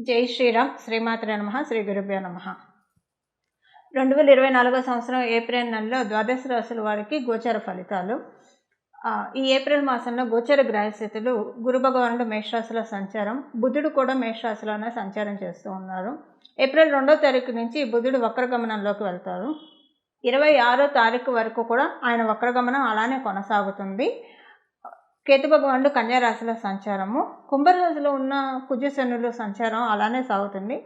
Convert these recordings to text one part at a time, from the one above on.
జై శ్రీరామ్. శ్రీమాత్రే నమః. శ్రీ గురుభ్యో నమః. 2024 సంవత్సరం ఏప్రిల్ నెలలో ద్వాదశ రాశుల వారికి గోచర ఫలితాలు. ఈ ఏప్రిల్ మాసంలో గోచర గ్రహస్థితులు గురు భగవానుడు మేషరాశిలో సంచారం, బుధుడు కూడా మేషరాశిలోనే సంచారం చేస్తూ ఉన్నారు. ఏప్రిల్ 2వ తారీఖు నుంచి బుధుడు వక్రగమనంలోకి వెళ్తారు. 26వ తారీఖు వరకు కూడా ఆయన వక్రగమనం అలానే కొనసాగుతుంది. కేతు భగవానుడు కన్యా రాశిలో సంచారము, కుంభరాశిలో ఉన్న కుజశనుల సంచారం అలానే సాగుతుంది.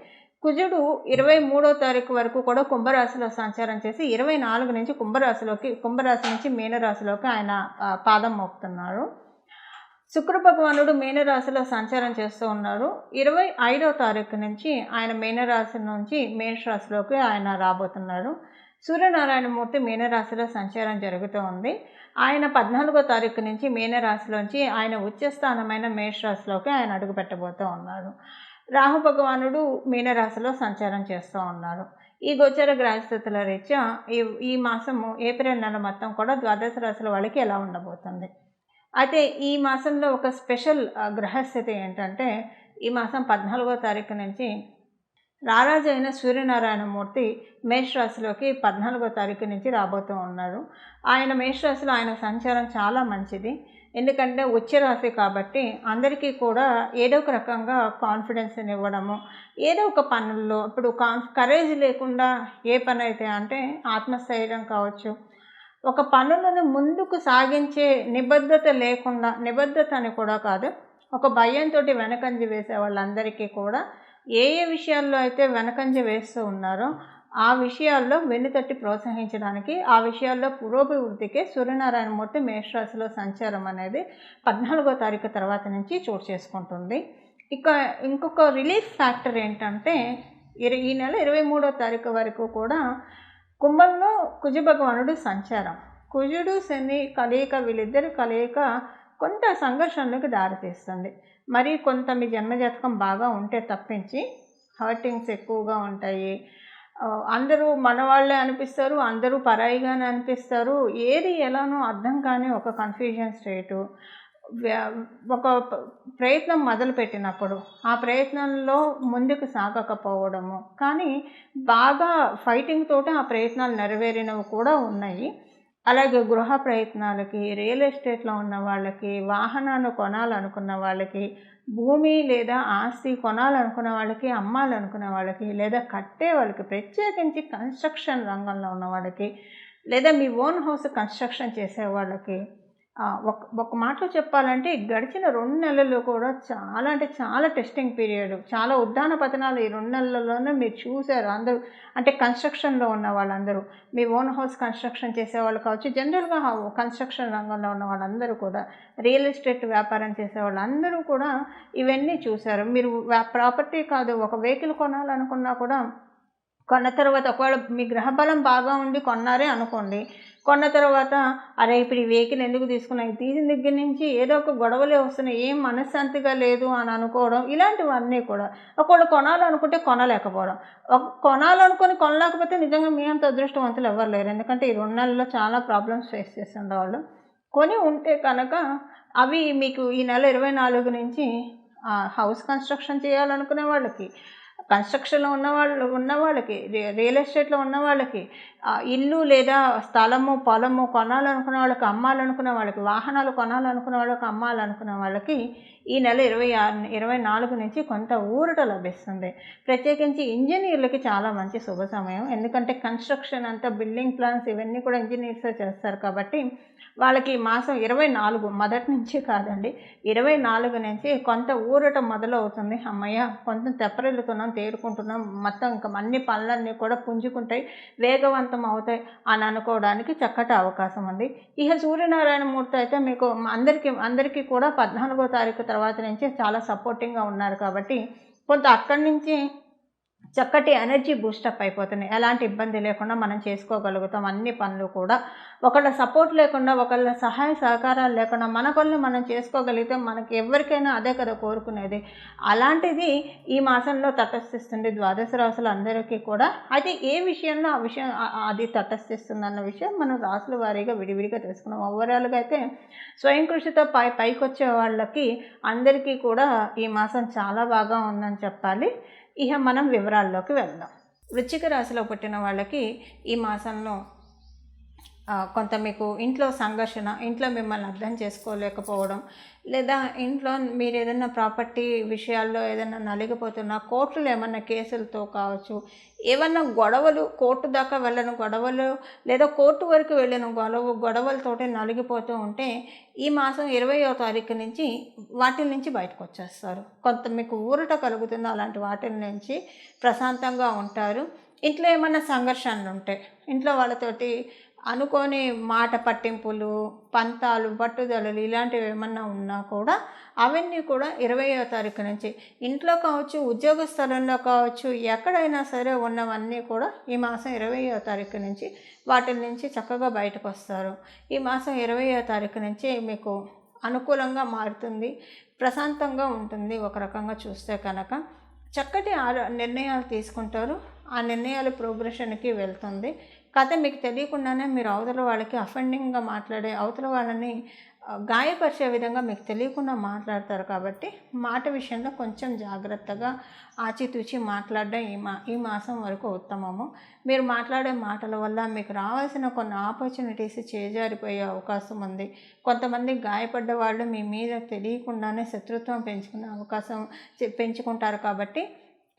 కుజుడు 23వ తారీఖు వరకు కూడా కుంభరాశిలో సంచారం చేసి 24 నుంచి కుంభరాశి నుంచి మీనరాశిలోకి ఆయన పాదం మోపుతున్నారు. శుక్ర భగవానుడు మీనరాశిలో సంచారం చేస్తూ ఉన్నారు. 25వ తారీఖు నుంచి ఆయన మీనరాశి నుంచి మేషరాశిలోకి ఆయన రాబోతున్నారు. సూర్యనారాయణమూర్తి మీనరాశిలో సంచారం జరుగుతూ ఉంది. ఆయన 14వ తారీఖు నుంచి మీనరాశిలోంచి ఆయన ఉచ్చస్థానమైన మేషరాశిలోకి ఆయన అడుగు పెట్టబోతూ ఉన్నారు. రాహు భగవానుడు మీనరాశిలో సంచారం చేస్తూ ఉన్నారు. ఈ గోచర గ్రహస్థితుల రీత్యా ఈ మాసము ఏప్రిల్ నెల మొత్తం కూడా ద్వాదశ రాశుల వాళ్ళకి ఎలా ఉండబోతుంది. అయితే ఈ మాసంలో ఒక స్పెషల్ గ్రహస్థితి ఏంటంటే, ఈ మాసం 14వ తారీఖు నుంచి రారాజు అయిన సూర్యనారాయణమూర్తి మేషరాశిలోకి 14వ తారీఖు నుంచి రాబోతూ ఉన్నారు. ఆయన మేషరాశిలో ఆయన సంచారం చాలా మంచిది. ఎందుకంటే ఉచ్చరాశి కాబట్టి అందరికీ కూడా ఏదో ఒక రకంగా కాన్ఫిడెన్స్ని ఇవ్వడము, ఏదో ఒక పనుల్లో ఇప్పుడు కరేజ్ లేకుండా ఏ పని అయితే అంటే ఆత్మస్థైర్యం కావచ్చు, ఒక పనులను ముందుకు సాగించే నిబద్ధత లేకుండా, నిబద్ధత అని కూడా కాదు, ఒక భయంతో వెనకంజ వేసే వాళ్ళందరికీ కూడా ఏ విషయాల్లో అయితే వెనకంజ వేస్తూ ఉన్నారో ఆ విషయాల్లో వెన్నుతట్టి ప్రోత్సహించడానికి, ఆ విషయాల్లో పురోభివృద్ధికే సూర్యనారాయణమూర్తి మేషరాశిలో సంచారం అనేది 14వ తారీఖు తర్వాత నుంచి చోటు చేసుకుంటుంది. ఇక ఇంకొక రిలీఫ్ ఫ్యాక్టర్ ఏంటంటే, ఈ నెల 23వ తారీఖు వరకు కూడా కుంభంలో కుజ భగవానుడు సంచారం. కుజుడు శని కలయిక, వీళ్ళిద్దరి కలయిక కొంత సంఘర్షణలకు దారితీస్తుంది. మరి కొంత మీ జన్మజాతకం బాగా ఉంటే తప్పించి హర్టింగ్స్ ఎక్కువగా ఉంటాయి. అందరూ మనవాళ్ళే అనిపిస్తారు, అందరూ పరాయిగానే అనిపిస్తారు. ఏది ఎలానో అర్థం కాని ఒక కన్ఫ్యూజన్ స్టేటు. ఒక ప్రయత్నం మొదలుపెట్టినప్పుడు ఆ ప్రయత్నంలో ముందుకు సాగకపోవడము, కానీ బాగా ఫైటింగ్ తోటి ఆ ప్రయత్నాలు నెరవేరినవి కూడా ఉన్నాయి. అలాగే గృహ ప్రయత్నాలకి, రియల్ ఎస్టేట్లో ఉన్న వాళ్ళకి, వాహనాన్ని కొనాలనుకున్న వాళ్ళకి, భూమి లేదా ఆస్తి కొనాలనుకున్న వాళ్ళకి, అమ్మాలనుకునే వాళ్ళకి, లేదా కట్టే వాళ్ళకి, ప్రత్యేకించి కన్స్ట్రక్షన్ రంగంలో ఉన్న వాళ్ళకి, లేదా మీ ఓన్ హౌస్ కన్స్ట్రక్షన్ చేసే వాళ్ళకి, ఒక మాటలో చెప్పాలంటే గడిచిన 2 నెలలు కూడా చాలా అంటే చాలా టెస్టింగ్ పీరియడ్, చాలా ఉద్దాన పతనాలు ఈ 2 నెలల్లోనే మీరు చూశారు. అందరూ అంటే కన్స్ట్రక్షన్లో ఉన్న వాళ్ళందరూ, మీ ఓన్ హౌస్ కన్స్ట్రక్షన్ చేసేవాళ్ళు కావచ్చు, జనరల్గా కన్స్ట్రక్షన్ రంగంలో ఉన్న వాళ్ళందరూ కూడా, రియల్ ఎస్టేట్ వ్యాపారం చేసే వాళ్ళందరూ కూడా ఇవన్నీ చూశారు. మీరు ప్రాపర్టీ కాదు, ఒక వెహికల్ కొనాలనుకున్నా కూడా కొన్న తర్వాత ఒకవేళ మీ గ్రహబలం బాగా ఉండి కొన్నారే అనుకోండి, కొన్న తర్వాత అరే ఇప్పుడు ఈ వెహికల్ ఎందుకు తీసుకున్నాయి, తీసిన దగ్గర నుంచి ఏదో ఒక గొడవలే వస్తున్నాయి, ఏం మనశ్శాంతిగా లేదు అని అనుకోవడం, ఇలాంటివన్నీ కూడా. ఒకవేళ కొనాలనుకుంటే కొనలేకపోవడం, కొనాలనుకొని కొనలేకపోతే నిజంగా మీ అంత అదృష్టవంతులు ఎవరు లేరు. ఎందుకంటే ఈ 2 నెలల్లో చాలా ప్రాబ్లమ్స్ ఫేస్ చేస్తుండేవాళ్ళు. కొని ఉంటే కనుక అవి మీకు ఈ నెల 24 నుంచి హౌస్ కన్స్ట్రక్షన్ చేయాలనుకునే వాళ్ళకి, కన్స్ట్రక్షన్లో ఉన్న వాళ్ళకి, రియల్ ఎస్టేట్లో ఉన్న వాళ్ళకి, ఇల్లు లేదా స్థలము పొలము కొనాలనుకునే వాళ్ళకి, అమ్మాలనుకునే వాళ్ళకి, వాహనాలు కొనాలనుకునే వాళ్ళకి, అమ్మాలనుకునే వాళ్ళకి ఈ నెల 24 నుంచి కొంత ఊరట లభిస్తుంది. ప్రత్యేకించి ఇంజనీర్లకి చాలా మంచి శుభ సమయం. ఎందుకంటే కన్స్ట్రక్షన్ అంతా, బిల్డింగ్ ప్లాన్స్ ఇవన్నీ కూడా ఇంజనీర్సే చేస్తారు కాబట్టి వాళ్ళకి మాసం 24 మొదటి నుంచి కాదండి, 24 నుంచి కొంత ఊరట మొదలవుతుంది. అమ్మయ్య కొంత తెప్పరిల్లుతున్నాం, తేరుకుంటున్నాం, మొత్తం ఇంకా అన్ని పనులన్నీ కూడా పుంజుకుంటాయి, వేగవంతం అవుతాయి అని అనుకోవడానికి చక్కటి అవకాశం ఉంది. ఇక సూర్యనారాయణమూర్తి అయితే మీకు అందరికీ కూడా 14వ తారీఖు తర్వాత నుంచి చాలా సపోర్టింగ్గా ఉన్నారు కాబట్టి కొంత అక్కడి నుంచి చక్కటి ఎనర్జీ బూస్టప్ అయిపోతున్నాయి. ఎలాంటి ఇబ్బంది లేకుండా మనం చేసుకోగలుగుతాం అన్ని పనులు కూడా. ఒకళ్ళ సపోర్ట్ లేకుండా, ఒకళ్ళ సహాయ సహకారాలు లేకుండా మన పనులు మనం చేసుకోగలిగితే మనకి ఎవరికైనా అదే కదా కోరుకునేది. అలాంటిది ఈ మాసంలో తటస్థిస్తుంది ద్వాదశ రాశులు అందరికీ కూడా. అయితే ఏ విషయంలో ఆ విషయం అది తటస్థిస్తుందన్న విషయం మనం రాశుల వారీగా విడివిడిగా తెలుసుకున్నాం. ఓవరాల్గా అయితే స్వయం కృషితో పైకొచ్చే వాళ్ళకి అందరికీ కూడా ఈ మాసం చాలా బాగా ఉందని చెప్పాలి. ఇక మనం వివరాల్లోకి వెళ్దాం. వృశ్చిక రాశిలో పుట్టిన వాళ్ళకి ఈ మాసంలో కొంత మీకు ఇంట్లో సంఘర్షణ, ఇంట్లో మిమ్మల్ని అర్థం చేసుకోలేకపోవడం, లేదా ఇంట్లో మీరు ఏదైనా ప్రాపర్టీ విషయాల్లో ఏదైనా నలిగిపోతున్నా, కోర్టులో ఏమన్నా కేసులతో కావచ్చు, ఏమన్నా గొడవలు, కోర్టు దాకా వెళ్ళిన గొడవలు లేదా కోర్టు వరకు వెళ్ళిన గొడవలతోటి నలిగిపోతూ ఉంటే ఈ మాసం 20వ తారీఖు నుంచి వాటి నుంచి బయటకు వచ్చేస్తారు. కొంత మీకు ఊరట కలుగుతుందో అలాంటి వాటి నుంచి ప్రశాంతంగా ఉంటారు. ఇంట్లో ఏమన్నా సంఘర్షణలు ఉంటాయి, ఇంట్లో వాళ్ళతోటి అనుకోని మాట పట్టింపులు, పంతాలు, పట్టుదలలు ఇలాంటివి ఏమన్నా ఉన్నా కూడా అవన్నీ కూడా 20వ తారీఖు నుంచి ఇంట్లో కావచ్చు, ఉద్యోగ స్థలంలో కావచ్చు, ఎక్కడైనా సరే ఉన్నవన్నీ కూడా ఈ మాసం 20వ తారీఖు నుంచి వాటి నుంచి చక్కగా బయటకు వస్తారు. ఈ మాసం 20వ తారీఖు నుంచి మీకు అనుకూలంగా మారుతుంది, ప్రశాంతంగా ఉంటుంది. ఒక రకంగా చూస్తే కనుక చక్కటి నిర్ణయాలు తీసుకుంటారు. ఆ నిర్ణయాలు ప్రోగ్రెషన్కి వెళ్తుంది. కథ మీకు తెలియకుండానే మీరు అవతల వాళ్ళకి అఫెండింగ్గా మాట్లాడే, అవతల వాళ్ళని గాయపరిచే విధంగా మీకు తెలియకుండా మాట్లాడతారు. కాబట్టి మాట విషయంలో కొంచెం జాగ్రత్తగా ఆచితూచి మాట్లాడడం ఈ మాసం వరకు ఉత్తమము. మీరు మాట్లాడే మాటల వల్ల మీకు రావాల్సిన కొన్ని ఆపర్చునిటీస్ చేజారిపోయే అవకాశం ఉంది. కొంతమంది గాయపడ్డ వాళ్ళు మీ మీద తెలియకుండానే శత్రుత్వం పెంచుకునే అవకాశం పెంచుకుంటారు. కాబట్టి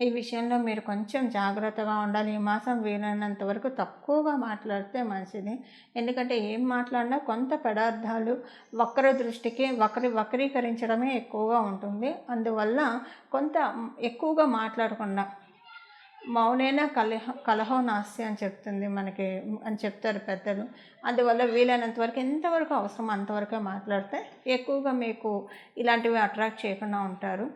ఈ విషయంలో మీరు కొంచెం జాగ్రత్తగా ఉండాలి. ఈ మాసం వీలైనంత వరకు తక్కువగా మాట్లాడితే మంచిది. ఎందుకంటే ఏం మాట్లాడినా కొంత పదార్థాలు వక్ర దృష్టికి వక్రీకరించడమే ఎక్కువగా ఉంటుంది. అందువల్ల కొంత ఎక్కువగా మాట్లాడకుండా మౌనేన కలహో నాస్తి అని చెప్తారు పెద్దలు. అందువల్ల వీలైనంత వరకు ఎంతవరకు అవసరం అంతవరకే మాట్లాడితే ఎక్కువగా మీకు ఇలాంటివి అట్రాక్ట్ చేయకుండా ఉంటారు.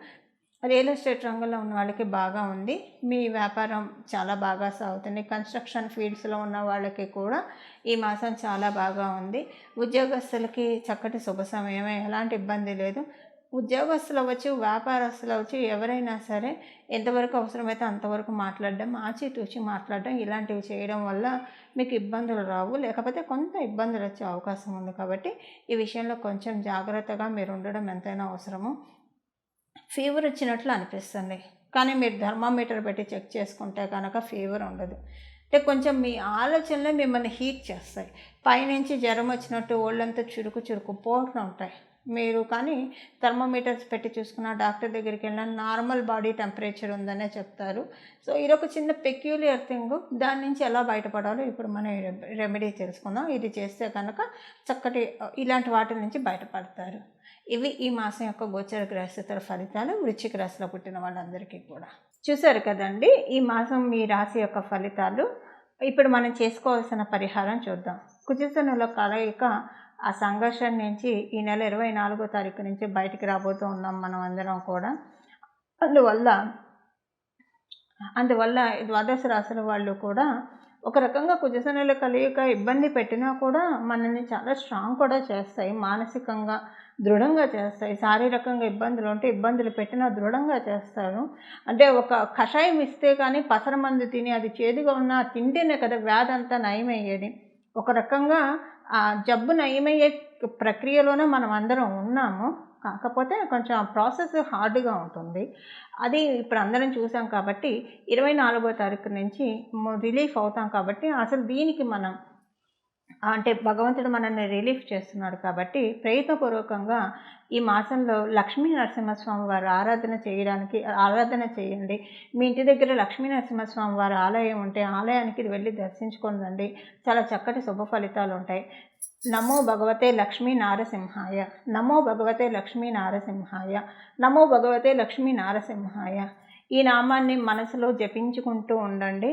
రియల్ ఎస్టేట్ రంగంలో ఉన్న వాళ్ళకి బాగా ఉంది. మీ వ్యాపారం చాలా బాగా సాగుతుంది. కన్స్ట్రక్షన్ ఫీల్డ్స్లో ఉన్న వాళ్ళకి కూడా ఈ మాసం చాలా బాగా ఉంది. ఉద్యోగస్తులకి చక్కటి శుభ సమయమే, ఎలాంటి ఇబ్బంది లేదు. ఉద్యోగస్తులు అవ్వచ్చు, వ్యాపారస్తులు అవ్వచ్చు, ఎవరైనా సరే ఎంతవరకు అవసరమైతే అంతవరకు మాట్లాడడం, ఆచితూచి మాట్లాడడం ఇలాంటివి చేయడం వల్ల మీకు ఇబ్బందులు రావు. లేకపోతే కొంత ఇబ్బందులు వచ్చే అవకాశం ఉంది. కాబట్టి ఈ విషయంలో కొంచెం జాగ్రత్తగా మీరు ఉండడం ఎంతైనా అవసరము. ఫీవర్ వచ్చినట్లు అనిపిస్తుంది, కానీ మీరు థర్మామీటర్ పెట్టి చెక్ చేసుకుంటే కనుక ఫీవర్ ఉండదు. అంటే కొంచెం మీ ఆలోచనలే మిమ్మల్ని హీట్ చేస్తాయి. పైనుంచి జ్వరం వచ్చినట్టు ఒళ్ళంతా చురుకు పోట్లు ఉంటాయి. మీరు కానీ థర్మామీటర్స్ పెట్టి చూసుకున్న, డాక్టర్ దగ్గరికి వెళ్ళినా నార్మల్ బాడీ టెంపరేచర్ ఉందనే చెప్తారు. సో ఇదొక చిన్న పెక్యులియర్ థింగ్. దాని నుంచి ఎలా బయటపడాలో ఇప్పుడు మనం రెమెడీ తెలుసుకుందాం. ఇది చేస్తే కనుక చక్కటి ఇలాంటి వాటి నుంచి బయటపడతారు. ఇవి ఈ మాసం యొక్క గోచర గ్రహస్థితుల ఫలితాలు వృశ్చిక రాశిలో పుట్టిన వాళ్ళందరికీ కూడా. చూశారు కదండి ఈ మాసం మీ రాశి యొక్క ఫలితాలు. ఇప్పుడు మనం చేసుకోవాల్సిన పరిహారం చూద్దాం. కుజశనుల కలయిక ఆ సంఘర్షణ నుంచి ఈ నెల 24వ తారీఖు నుంచి బయటికి రాబోతూ ఉన్నాం మనం అందరం కూడా. అందువల్ల ద్వాదశ రాశుల వాళ్ళు కూడా ఒక రకంగా కుజశనుల కలయిక ఇబ్బంది పెట్టినా కూడా మనల్ని చాలా స్ట్రాంగ్ కూడా చేస్తాయి, మానసికంగా దృఢంగా చేస్తాయి. శారీరకంగా ఇబ్బందులు ఉంటే ఇబ్బందులు పెట్టినా దృఢంగా చేస్తారు. అంటే ఒక కషాయం ఇస్తే కానీ పసరమందు తిని అది చేదుగా ఉన్న తింటేనే కదా వ్యాధి అంతా నయమయ్యేది. ఒక రకంగా ఆ జబ్బు నయమయ్యే ప్రక్రియలోనే మనం అందరం ఉన్నాము. కాకపోతే కొంచెం ఆ ప్రాసెస్ హార్డ్గా ఉంటుంది. అది ఇప్పుడు అందరం చూసాం కాబట్టి 24వ తారీఖు నుంచి రిలీఫ్ అవుతాం. కాబట్టి అసలు దీనికి మనం అంటే భగవంతుడు మనల్ని రిలీఫ్ చేస్తున్నాడు. కాబట్టి ప్రయత్నపూర్వకంగా ఈ మాసంలో లక్ష్మీ నరసింహస్వామి వారి ఆరాధన చేయండి. మీ ఇంటి దగ్గర లక్ష్మీ నరసింహస్వామి వారి ఆలయం ఉంటే ఆలయానికి వెళ్ళి దర్శించుకోండి. చాలా చక్కటి శుభ ఫలితాలు ఉంటాయి. నమో భగవతే లక్ష్మీ నారసింహాయ, నమో భగవతే లక్ష్మీ నారసింహాయ, నమో భగవతే లక్ష్మీ నారసింహాయ. ఈ నామాన్ని మనసులో జపించుకుంటూ ఉండండి.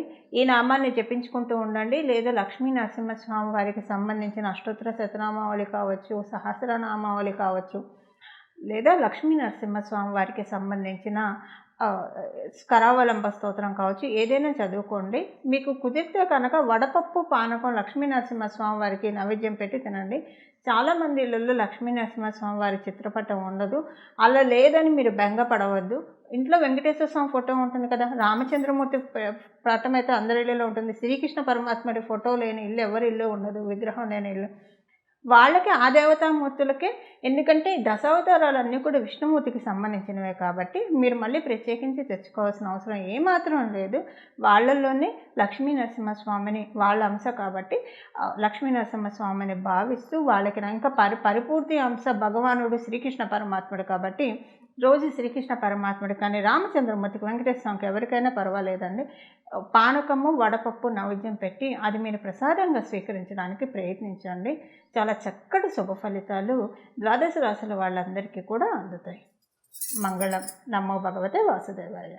లేదా లక్ష్మీ నరసింహస్వామి వారికి సంబంధించిన అష్టోత్తర శతనామావళి కావచ్చు, సహస్రనామావళి కావచ్చు, లేదా లక్ష్మీ నరసింహస్వామి వారికి సంబంధించిన కరావలంబ స్తోత్రం కావచ్చు, ఏదైనా చదువుకోండి. మీకు కుదిరితే కనుక వడపప్పు, పానకం లక్ష్మీ నరసింహస్వామి వారికి నైవేద్యం పెట్టి తినండి. చాలామంది ఇళ్ళల్లో లక్ష్మీ నరసింహస్వామి వారి చిత్రపటం ఉండదు. అలా లేదని మీరు బెంగపడవద్దు. ఇంట్లో వెంకటేశ్వర స్వామి ఫోటో ఉంటుంది కదా, రామచంద్రమూర్తి పటం అయితే అందరి ఇళ్ళలో ఉంటుంది. శ్రీకృష్ణ పరమాత్ముడి ఫోటో లేని ఇల్లు ఎవరి ఇల్లు ఉండదు, విగ్రహం లేని ఇల్లు. వాళ్ళకి ఆ దేవతామూర్తులకే, ఎందుకంటే దశావతారాలన్నీ కూడా విష్ణుమూర్తికి సంబంధించినవే కాబట్టి మీరు మళ్ళీ ప్రత్యేకించి తెచ్చుకోవాల్సిన అవసరం ఏమాత్రం లేదు. వాళ్ళల్లోనే లక్ష్మీ నరసింహస్వామిని వాళ్ళ అంశ కాబట్టి లక్ష్మీ నరసింహస్వామిని భావిస్తూ వాళ్ళకి ఇంకా పరిపూర్తి అంశ భగవానుడు శ్రీకృష్ణ పరమాత్ముడు కాబట్టి రోజు శ్రీకృష్ణ పరమాత్ముడు కానీ రామచంద్రమూర్తికి, వెంకటేశ్వర స్వామికి ఎవరికైనా పర్వాలేదండి. పానకము, వడపప్పు నైవేద్యం పెట్టి అది మీరు ప్రసాదంగా స్వీకరించడానికి ప్రయత్నించండి. చాలా చక్కటి శుభ ఫలితాలు ద్వాదశ రాశుల వాళ్ళందరికీ కూడా అందుతాయి. మంగళం. నమో భగవతే వాసుదేవాయ.